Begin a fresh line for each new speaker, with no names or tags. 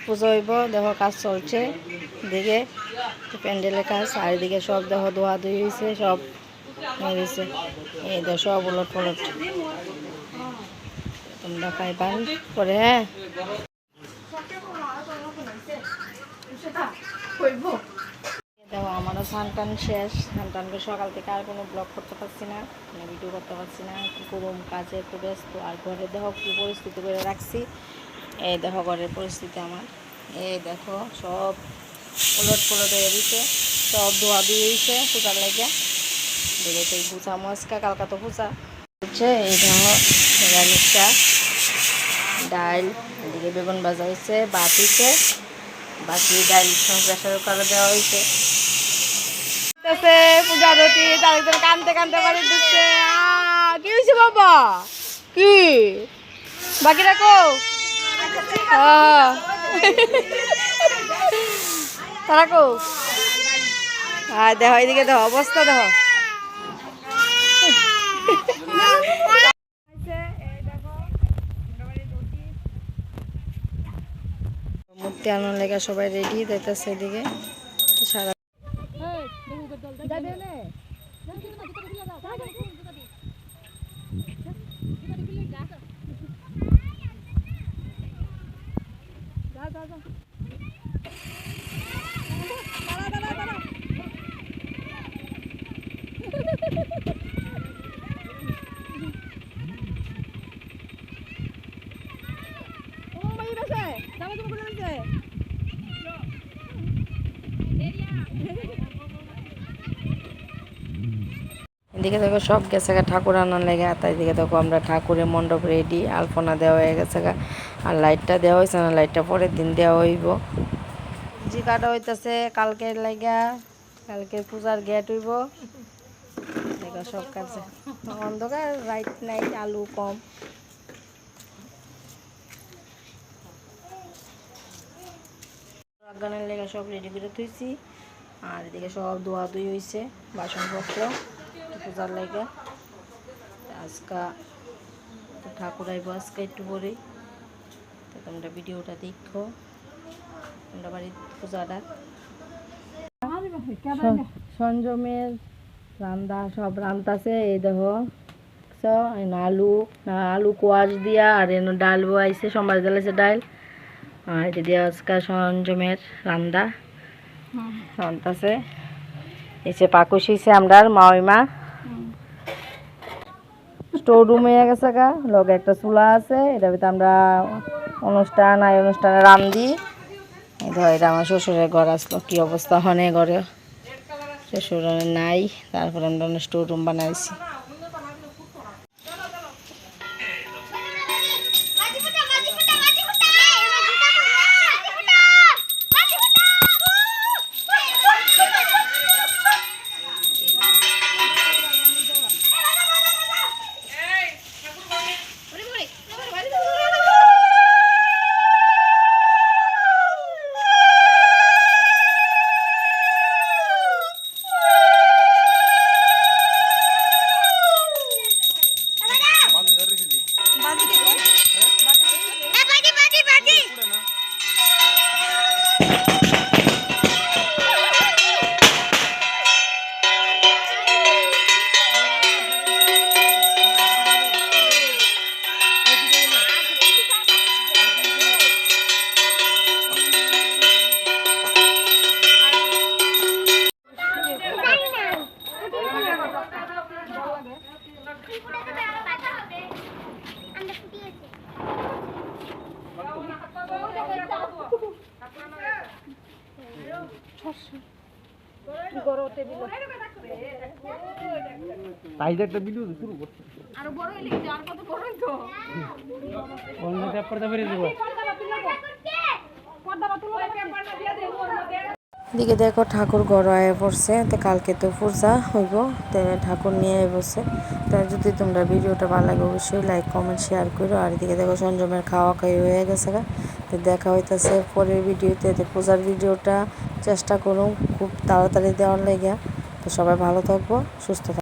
পুজো হইব, দেখো কাজ চলছে, দিকে প্যান্ডেলের কাজ, আর এদিকে সব দেখো ধোয়া ধুই হয়েছে, সব হয়েছে, এই দেখো সব উলট পলট, তোমরা পাইবা পরে। হ্যাঁ, দেখো আমারও স্নান টান শেষ, স্নান টান করে সকাল থেকে আর কোনো ব্লগ করতে পারছি না, মানে ভিডিও করতে পারছি না, কী করুম, কাজে একটু ব্যস্ত। আর ঘরে দেখো কী পরিস্থিতি করে রাখছি, এই দেখো ঘরের পরিস্থিতি আমার, এই দেখো সব উলট পলট হয়ে দিচ্ছে, সব ধোয়া দিয়ে দিয়েছে পূজার লাগে। দেখে সেই পূজা মস্কা কালকা তো পূজা হচ্ছে। এই দেখো নিরামিষটা ডাল, এদিকে বেগুন ভাজা হয়েছে, ভাত হয়েছে, বাকি ডাল প্রেসার কুকারে দেওয়া হয়েছে। পূজা রুটি আরেকজন কানতে কানতে বাড়ি দিচ্ছে। কি হয়েছে বাবা, কি বাকি রাখো, রাখো। আর দেখো এদিকে দেখো অবস্থা, দেখো মূর্তি আনার লেগে সবাই রেডি দেখতেছে এদিকে সারা। এদিকে দেখো সব গেছে গা ঠাকুর আনার লেগে, তাই দিকে দেখো আমরা ঠাকুরের মণ্ডপ রেডি, আলপনা দেওয়া হয়ে গেছে গা, আর লাইটটা দেওয়া হয়েছে না, লাইটটা পরের দিন দেওয়া হইব। জি কাটা হইতেছে কালকের লাগা, কালকে পূজার গেট হইব। দেখো সব কাছে অন্ধকার, লাইট নাই, আলু কম। গানের লেগে সব রেডি করে থুইছি, আর এদিকে সব ধোয়া ধুই হয়েছে বাসনপত্র পূজার লেগে। আজকা ঠাকুর আইব আজকে একটু পরেই, তো তোমরা ভিডিওটা দেখো, তোমরা বাড়ির পূজাটা। সঞ্জমের রান্দা সব রান্তাছে, এই দেখো আলু আলু কোয়াশ দিয়া, আর এনে ডাল বয়াইছে, সোমবার জ্বালাইছে ডাল, আর এটা দিয়ে আজকে সঞ্জমের রান্দা রান্তাছে। এসে পাকুশ হয়েছে আমরা মাওইমা, স্টোর রুম হয়ে গেছে গা, লগে একটা চুলা আছে, এটা ভিতরে আমরা অনুষ্ঠানে রান্ধি। এই ধর এটা আমার শ্বশুরের ঘর, আসলো কি অবস্থা হনে ঘরে, শ্বশুরের নাই, তারপরে আমরা স্টোর রুম বানাইছি।
একটা ভিডিও শুরু করছে, আরো বড় হইলে কি আর কত বড় হইতো, অন্য পেপারটা বেরিয়ে দিব।
এদিকে দেখো ঠাকুর ঘর আয়ে পড়ছে, তো কালকে তো পূজা হইব, তো ঠাকুর নিয়ে বসে। তো যদি তোমরা ভিডিওটা ভালো লাগে অবশ্যই লাইক কমেন্ট শেয়ার করো। আর এদিকে দেখো সঞ্জমের খাওয়া খাই হয়ে গেছে, তো দেখা হইতেছে পরের ভিডিওতে। তো পূজার ভিডিওটা চেষ্টা করুন খুব তাড়াতাড়ি দেওয়ার লেগে। তো সবাই ভালো থাকবো, সুস্থ থাকবো।